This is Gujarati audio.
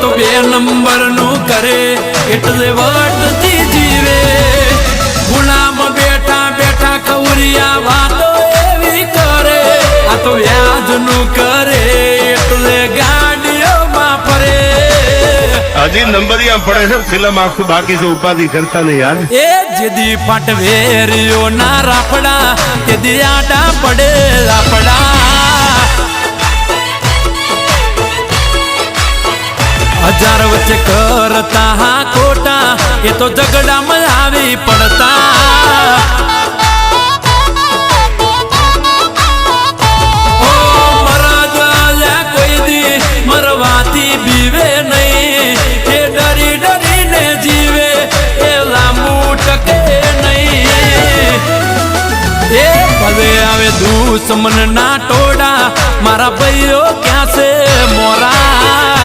તો 2 નંબરનું કરે એટલે વટતી જીવે ગુલામ બેઠા બેઠા કવરિયા વાતો એવી કરે આ તો વ્યાજનું કરે એટલે ગાડીઓમાં ફરે હજી નંબરિયા પડે છે ફિલ્મ આખું બાકી છે ઉપાધિ કરતા નહીં યાર એ જેદી પાટવેરીઓ ના રાફડા કે દિયાડા પડે રાફડા હજાર વચ્ચે કરતા હા ખોટા એ તો ઝઘડામાં આવી પડતા ઓ મરદલ્યા કોઈ દી મરવાથી બીવે નહીં એ ડરી ડરીને જીવે એ લાંબુ ટકે નહીં એ ભલે આવે દુશ્મન ના ટોળા મારા ભાઈઓ